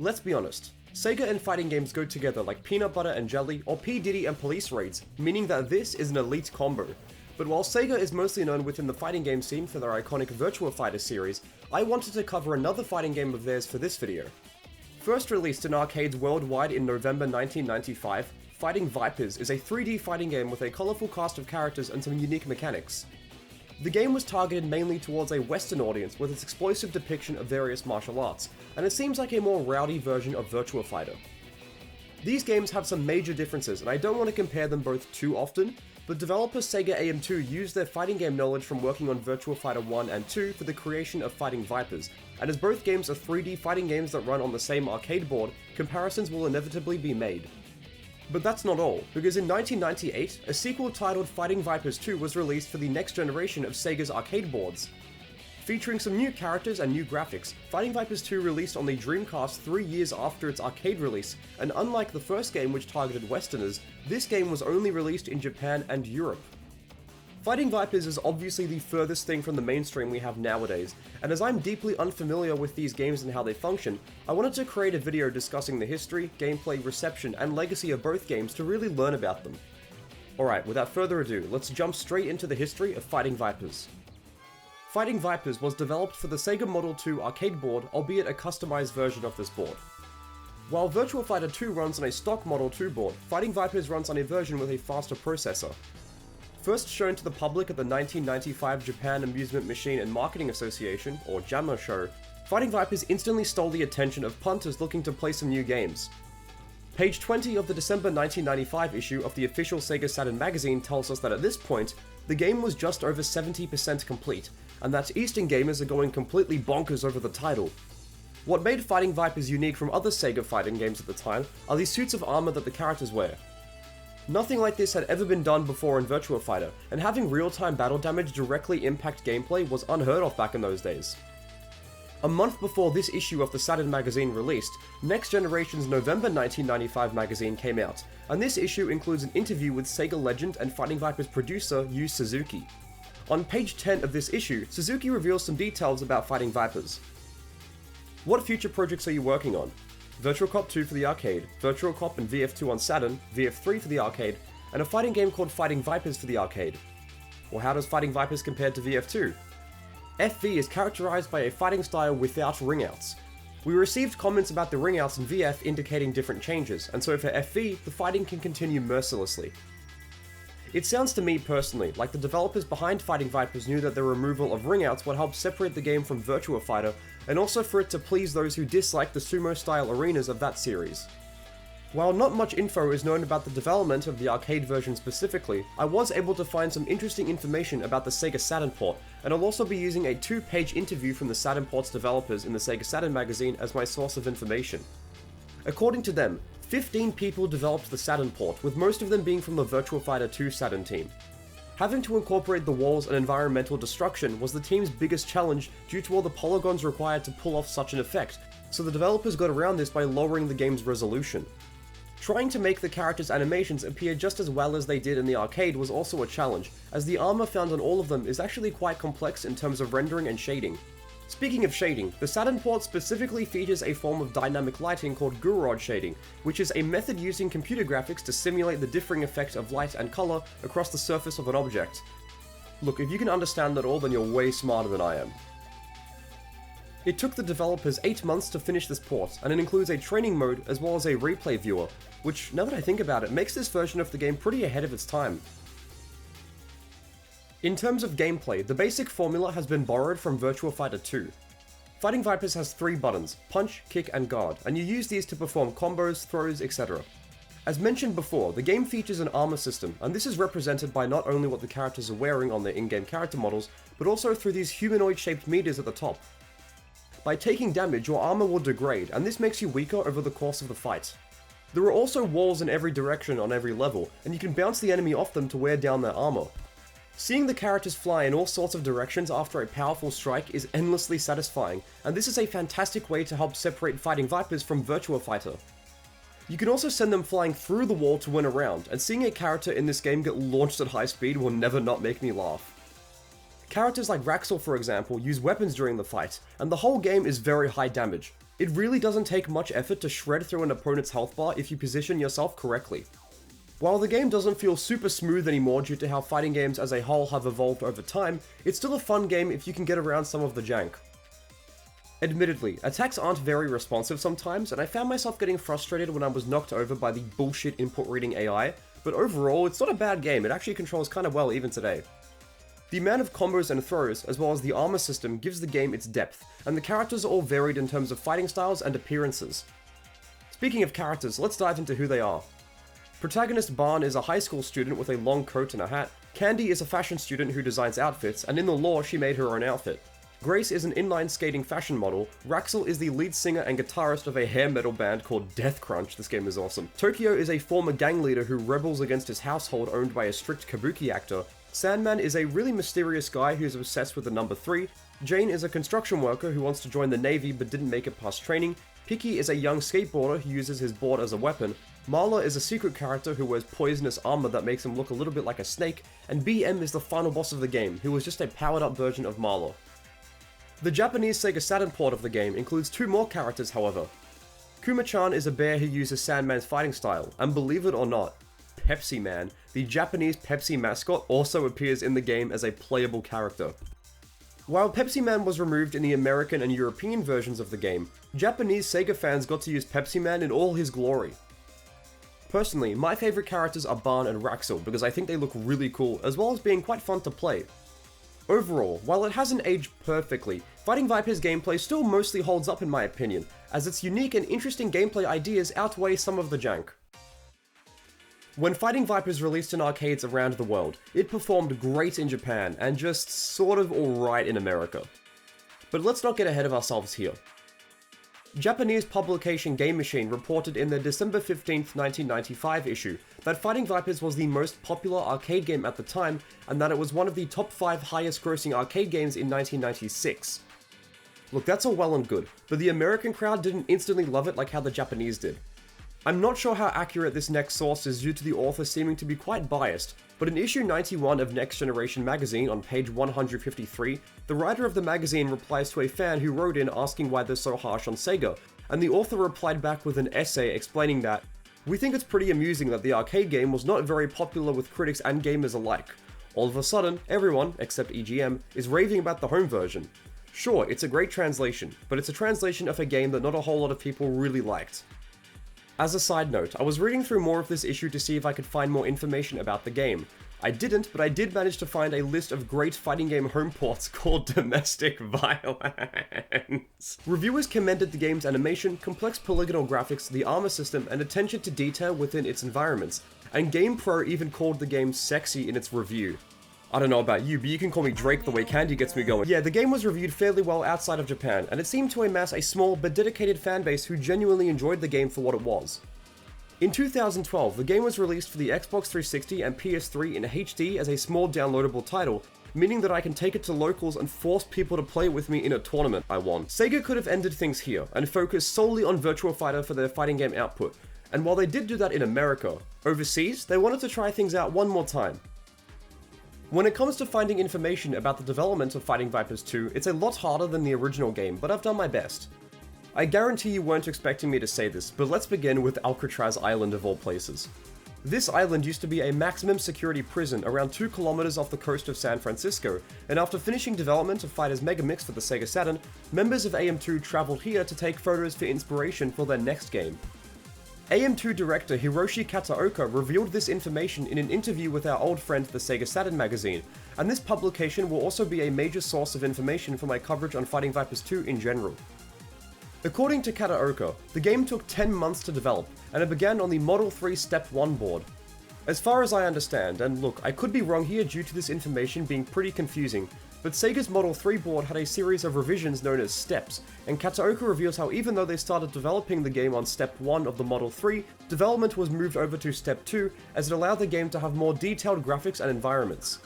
Let's be honest, Sega and fighting games go together like peanut butter and jelly, or P. Diddy and police raids, meaning that this is an elite combo. But while Sega is mostly known within the fighting game scene for their iconic Virtua Fighter series, I wanted to cover another fighting game of theirs for this video. First released in arcades worldwide in November 1995, Fighting Vipers is a 3D fighting game with a colourful cast of characters and some unique mechanics. The game was targeted mainly towards a Western audience with its explosive depiction of various martial arts, and it seems like a more rowdy version of Virtua Fighter. These games have some major differences, and I don't want to compare them both too often, but developer Sega AM2 used their fighting game knowledge from working on Virtua Fighter 1 and 2 for the creation of Fighting Vipers, and as both games are 3D fighting games that run on the same arcade board, comparisons will inevitably be made. But that's not all, because in 1998, a sequel titled Fighting Vipers 2 was released for the next generation of Sega's arcade boards. Featuring some new characters and new graphics, Fighting Vipers 2 released on the Dreamcast 3 years after its arcade release, and unlike the first game which targeted Westerners, this game was only released in Japan and Europe. Fighting Vipers is obviously the furthest thing from the mainstream we have nowadays, and as I'm deeply unfamiliar with these games and how they function, I wanted to create a video discussing the history, gameplay, reception, and legacy of both games to really learn about them. Alright, without further ado, let's jump straight into the history of Fighting Vipers. Fighting Vipers was developed for the Sega Model 2 arcade board, albeit a customized version of this board. While Virtua Fighter 2 runs on a stock Model 2 board, Fighting Vipers runs on a version with a faster processor. First shown to the public at the 1995 Japan Amusement Machine and Marketing Association, or JAMA show, Fighting Vipers instantly stole the attention of punters looking to play some new games. Page 20 of the December 1995 issue of the official Sega Saturn magazine tells us that at this point, the game was just over 70% complete, and that Eastern gamers are going completely bonkers over the title. What made Fighting Vipers unique from other Sega fighting games at the time are the suits of armor that the characters wear. Nothing like this had ever been done before in Virtua Fighter, and having real-time battle damage directly impact gameplay was unheard of back in those days. A month before this issue of the Saturn magazine released, Next Generation's November 1995 magazine came out, and this issue includes an interview with Sega legend and Fighting Vipers producer Yu Suzuki. On page 10 of this issue, Suzuki reveals some details about Fighting Vipers. What future projects are you working on? Virtual Cop 2 for the arcade, Virtual Cop and VF2 on Saturn, VF3 for the arcade, and a fighting game called Fighting Vipers for the arcade. Well, how does Fighting Vipers compare to VF2? FV is characterized by a fighting style without ringouts. We received comments about the ringouts in VF indicating different changes, and so for FV, the fighting can continue mercilessly. It sounds to me personally like the developers behind Fighting Vipers knew that the removal of ringouts would help separate the game from Virtua Fighter, and also for it to please those who dislike the sumo-style arenas of that series. While not much info is known about the development of the arcade version specifically, I was able to find some interesting information about the Sega Saturn port, and I'll also be using a 2-page interview from the Saturn port's developers in the Sega Saturn magazine as my source of information. According to them, 15 people developed the Saturn port, with most of them being from the Virtua Fighter 2 Saturn team. Having to incorporate the walls and environmental destruction was the team's biggest challenge due to all the polygons required to pull off such an effect, so the developers got around this by lowering the game's resolution. Trying to make the characters' animations appear just as well as they did in the arcade was also a challenge, as the armor found on all of them is actually quite complex in terms of rendering and shading. Speaking of shading, the Saturn port specifically features a form of dynamic lighting called Gouraud shading, which is a method using computer graphics to simulate the differing effect of light and color across the surface of an object. Look, if you can understand that all, then you're way smarter than I am. It took the developers 8 months to finish this port, and it includes a training mode as well as a replay viewer, which, now that I think about it, makes this version of the game pretty ahead of its time. In terms of gameplay, the basic formula has been borrowed from Virtua Fighter 2. Fighting Vipers has 3 buttons, punch, kick, and guard, and you use these to perform combos, throws, etc. As mentioned before, the game features an armor system, and this is represented by not only what the characters are wearing on their in-game character models, but also through these humanoid-shaped meters at the top. By taking damage, your armor will degrade, and this makes you weaker over the course of the fight. There are also walls in every direction on every level, and you can bounce the enemy off them to wear down their armor. Seeing the characters fly in all sorts of directions after a powerful strike is endlessly satisfying, and this is a fantastic way to help separate Fighting Vipers from Virtua Fighter. You can also send them flying through the wall to win a round, and seeing a character in this game get launched at high speed will never not make me laugh. Characters like Raxel, for example, use weapons during the fight, and the whole game is very high damage. It really doesn't take much effort to shred through an opponent's health bar if you position yourself correctly. While the game doesn't feel super smooth anymore due to how fighting games as a whole have evolved over time, it's still a fun game if you can get around some of the jank. Admittedly, attacks aren't very responsive sometimes, and I found myself getting frustrated when I was knocked over by the bullshit input reading AI, but overall, it's not a bad game, it actually controls kinda well even today. The amount of combos and throws, as well as the armor system, gives the game its depth, and the characters are all varied in terms of fighting styles and appearances. Speaking of characters, let's dive into who they are. Protagonist Barn is a high school student with a long coat and a hat, Candy is a fashion student who designs outfits, and in the lore she made her own outfit. Grace is an inline skating fashion model, Raxel is the lead singer and guitarist of a hair metal band called Death Crunch, this game is awesome. Tokyo is a former gang leader who rebels against his household owned by a strict kabuki actor, Sandman is a really mysterious guy who's obsessed with the number 3, Jane is a construction worker who wants to join the Navy but didn't make it past training, Piki is a young skateboarder who uses his board as a weapon, Marla is a secret character who wears poisonous armor that makes him look a little bit like a snake, and BM is the final boss of the game, who is just a powered up version of Marla. The Japanese Sega Saturn port of the game includes 2 more characters, however. Kuma-chan is a bear who uses Sandman's fighting style, and believe it or not, Pepsi Man, the Japanese Pepsi mascot, also appears in the game as a playable character. While Pepsi Man was removed in the American and European versions of the game, Japanese Sega fans got to use Pepsi Man in all his glory. Personally, my favourite characters are Barn and Raxel because I think they look really cool, as well as being quite fun to play. Overall, while it hasn't aged perfectly, Fighting Viper's gameplay still mostly holds up in my opinion, as its unique and interesting gameplay ideas outweigh some of the jank. When Fighting Vipers released in arcades around the world, it performed great in Japan and just sort of alright in America. But let's not get ahead of ourselves here. Japanese publication Game Machine reported in their December 15th, 1995 issue that Fighting Vipers was the most popular arcade game at the time and that it was one of the top 5 highest grossing arcade games in 1996. Look, that's all well and good, but the American crowd didn't instantly love it like how the Japanese did. I'm not sure how accurate this next source is due to the author seeming to be quite biased, but in issue 91 of Next Generation magazine on page 153, the writer of the magazine replies to a fan who wrote in asking why they're so harsh on Sega, and the author replied back with an essay explaining that, "We think it's pretty amusing that the arcade game was not very popular with critics and gamers alike. All of a sudden, everyone, except EGM, is raving about the home version. Sure, it's a great translation, but it's a translation of a game that not a whole lot of people really liked." As a side note, I was reading through more of this issue to see if I could find more information about the game. I didn't, but I did manage to find a list of great fighting game home ports called Domestic Violence. Reviewers commended the game's animation, complex polygonal graphics, the armor system, and attention to detail within its environments, and GamePro even called the game sexy in its review. I don't know about you, but you can call me Drake the way Candy gets me going. Yeah, the game was reviewed fairly well outside of Japan, and it seemed to amass a small but dedicated fanbase who genuinely enjoyed the game for what it was. In 2012, the game was released for the Xbox 360 and PS3 in HD as a small downloadable title, meaning that I can take it to locals and force people to play with me in a tournament I won. Sega could have ended things here, and focused solely on Virtua Fighter for their fighting game output, and while they did do that in America, overseas, they wanted to try things out one more time. When it comes to finding information about the development of Fighting Vipers 2, it's a lot harder than the original game, but I've done my best. I guarantee you weren't expecting me to say this, but let's begin with Alcatraz Island of all places. This island used to be a maximum security prison around 2 kilometers off the coast of San Francisco, and after finishing development of Fighters Megamix for the Sega Saturn, members of AM2 traveled here to take photos for inspiration for their next game. AM2 director Hiroshi Kataoka revealed this information in an interview with our old friend the Sega Saturn magazine, and this publication will also be a major source of information for my coverage on Fighting Vipers 2 in general. According to Kataoka, the game took 10 months to develop, and it began on the Model 3 Step 1 board. As far as I understand, and look, I could be wrong here due to this information being pretty confusing, but Sega's Model 3 board had a series of revisions known as steps, and Kataoka reveals how even though they started developing the game on Step 1 of the Model 3, development was moved over to Step 2 as it allowed the game to have more detailed graphics and environments.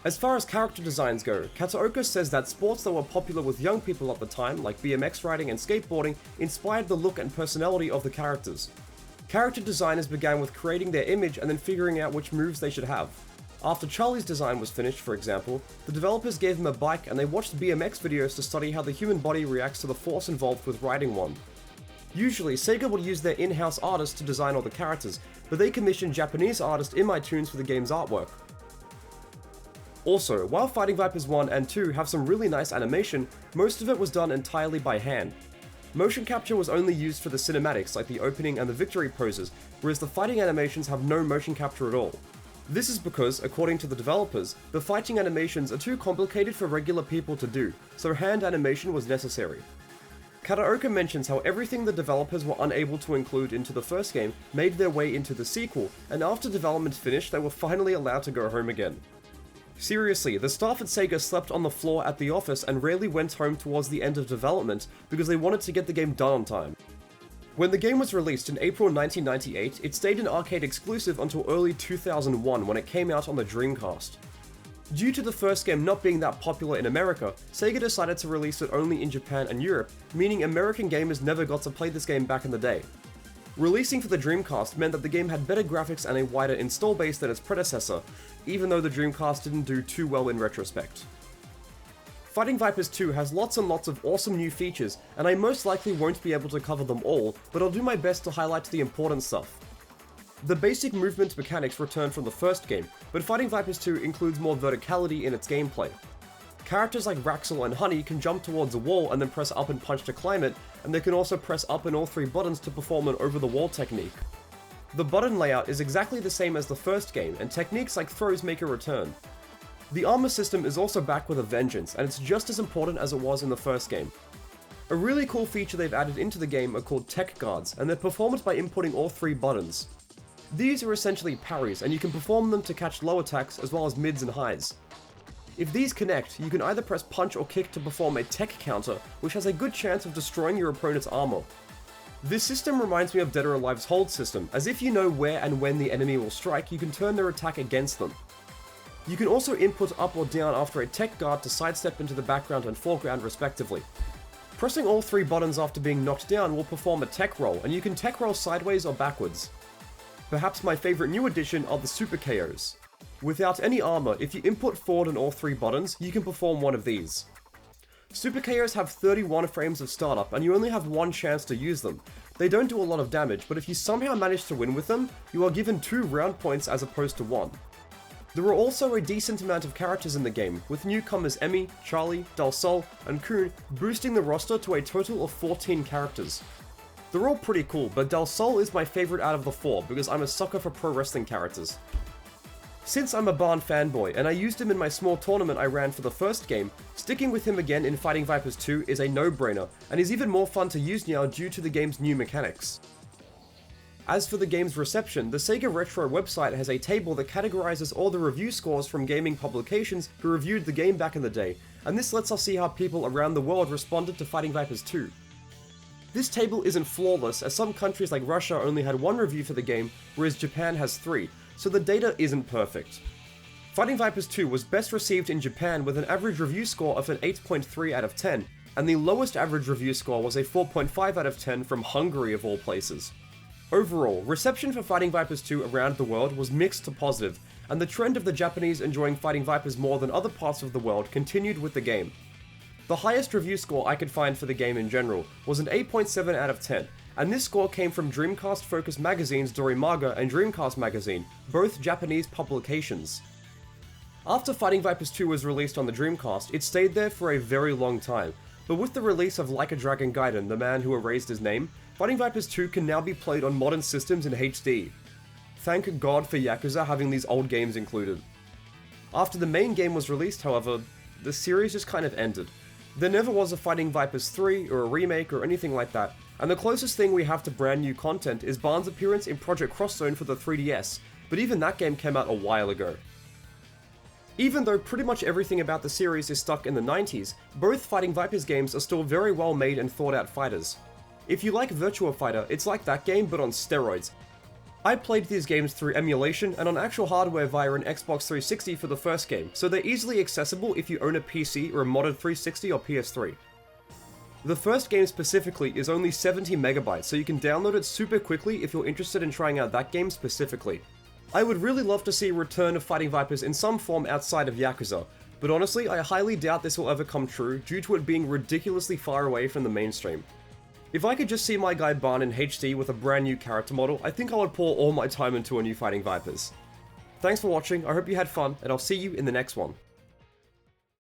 As far as character designs go, Kataoka says that sports that were popular with young people at the time, like BMX riding and skateboarding, inspired the look and personality of the characters. Character designers began with creating their image and then figuring out which moves they should have. After Charlie's design was finished, for example, the developers gave him a bike and they watched BMX videos to study how the human body reacts to the force involved with riding one. Usually, Sega would use their in-house artists to design all the characters, but they commissioned Japanese artist ImaiTunes for the game's artwork. Also, while Fighting Vipers 1 and 2 have some really nice animation, most of it was done entirely by hand. Motion capture was only used for the cinematics like the opening and the victory poses, whereas the fighting animations have no motion capture at all. This is because, according to the developers, the fighting animations are too complicated for regular people to do, so hand animation was necessary. Kataoka mentions how everything the developers were unable to include into the first game made their way into the sequel, and after development finished they were finally allowed to go home again. Seriously, the staff at Sega slept on the floor at the office and rarely went home towards the end of development because they wanted to get the game done on time. When the game was released in April 1998, it stayed an arcade exclusive until early 2001 when it came out on the Dreamcast. Due to the first game not being that popular in America, Sega decided to release it only in Japan and Europe, meaning American gamers never got to play this game back in the day. Releasing for the Dreamcast meant that the game had better graphics and a wider install base than its predecessor, even though the Dreamcast didn't do too well in retrospect. Fighting Vipers 2 has lots and lots of awesome new features, and I most likely won't be able to cover them all, but I'll do my best to highlight the important stuff. The basic movement mechanics return from the first game, but Fighting Vipers 2 includes more verticality in its gameplay. Characters like Raxel and Honey can jump towards a wall and then press up and punch to climb it, and they can also press up and all three buttons to perform an over-the-wall technique. The button layout is exactly the same as the first game, and techniques like throws make a return. The armor system is also back with a vengeance, and it's just as important as it was in the first game. A really cool feature they've added into the game are called tech guards, and they're performed by inputting all three buttons. These are essentially parries, and you can perform them to catch low attacks as well as mids and highs. If these connect, you can either press punch or kick to perform a tech counter, which has a good chance of destroying your opponent's armor. This system reminds me of Dead or Alive's hold system, as if you know where and when the enemy will strike, you can turn their attack against them. You can also input up or down after a tech guard to sidestep into the background and foreground respectively. Pressing all three buttons after being knocked down will perform a tech roll, and you can tech roll sideways or backwards. Perhaps my favourite new addition are the Super KOs. Without any armor, if you input forward on all three buttons, you can perform one of these. Super KOs have 31 frames of startup, and you only have one chance to use them. They don't do a lot of damage, but if you somehow manage to win with them, you are given 2 round points as opposed to 1. There are also a decent amount of characters in the game, with newcomers Emmy, Charlie, Del Sol, and Kun boosting the roster to a total of 14 characters. They're all pretty cool, but Del Sol is my favourite out of the 4 because I'm a sucker for pro wrestling characters. Since I'm a Barn fanboy and I used him in my small tournament I ran for the first game, sticking with him again in Fighting Vipers 2 is a no-brainer, and is even more fun to use now due to the game's new mechanics. As for the game's reception, the Sega Retro website has a table that categorizes all the review scores from gaming publications who reviewed the game back in the day, and this lets us see how people around the world responded to Fighting Vipers 2. This table isn't flawless, as some countries like Russia only had 1 review for the game, whereas Japan has 3, so the data isn't perfect. Fighting Vipers 2 was best received in Japan with an average review score of an 8.3 out of 10, and the lowest average review score was a 4.5 out of 10 from Hungary of all places. Overall, reception for Fighting Vipers 2 around the world was mixed to positive, and the trend of the Japanese enjoying Fighting Vipers more than other parts of the world continued with the game. The highest review score I could find for the game in general was an 8.7 out of 10, and this score came from Dreamcast-focused magazines Dorimaga and Dreamcast Magazine, both Japanese publications. After Fighting Vipers 2 was released on the Dreamcast, it stayed there for a very long time, but with the release of Like a Dragon Gaiden, the man who erased his name, Fighting Vipers 2 can now be played on modern systems in HD. Thank God for Yakuza having these old games included. After the main game was released, however, the series just kind of ended. There never was a Fighting Vipers 3 or a remake or anything like that, and the closest thing we have to brand new content is Barn's appearance in Project Cross Zone for the 3DS, but even that game came out a while ago. Even though pretty much everything about the series is stuck in the 90s, both Fighting Vipers games are still very well made and thought out fighters. If you like Virtua Fighter, it's like that game but on steroids. I played these games through emulation and on actual hardware via an Xbox 360 for the first game, so they're easily accessible if you own a PC or a modded 360 or PS3. The first game specifically is only 70 megabytes, so you can download it super quickly if you're interested in trying out that game specifically. I would really love to see a return of Fighting Vipers in some form outside of Yakuza, but honestly, I highly doubt this will ever come true due to it being ridiculously far away from the mainstream. If I could just see my guy Ban in HD with a brand new character model, I think I would pour all my time into a new Fighting Vipers. Thanks for watching, I hope you had fun, and I'll see you in the next one.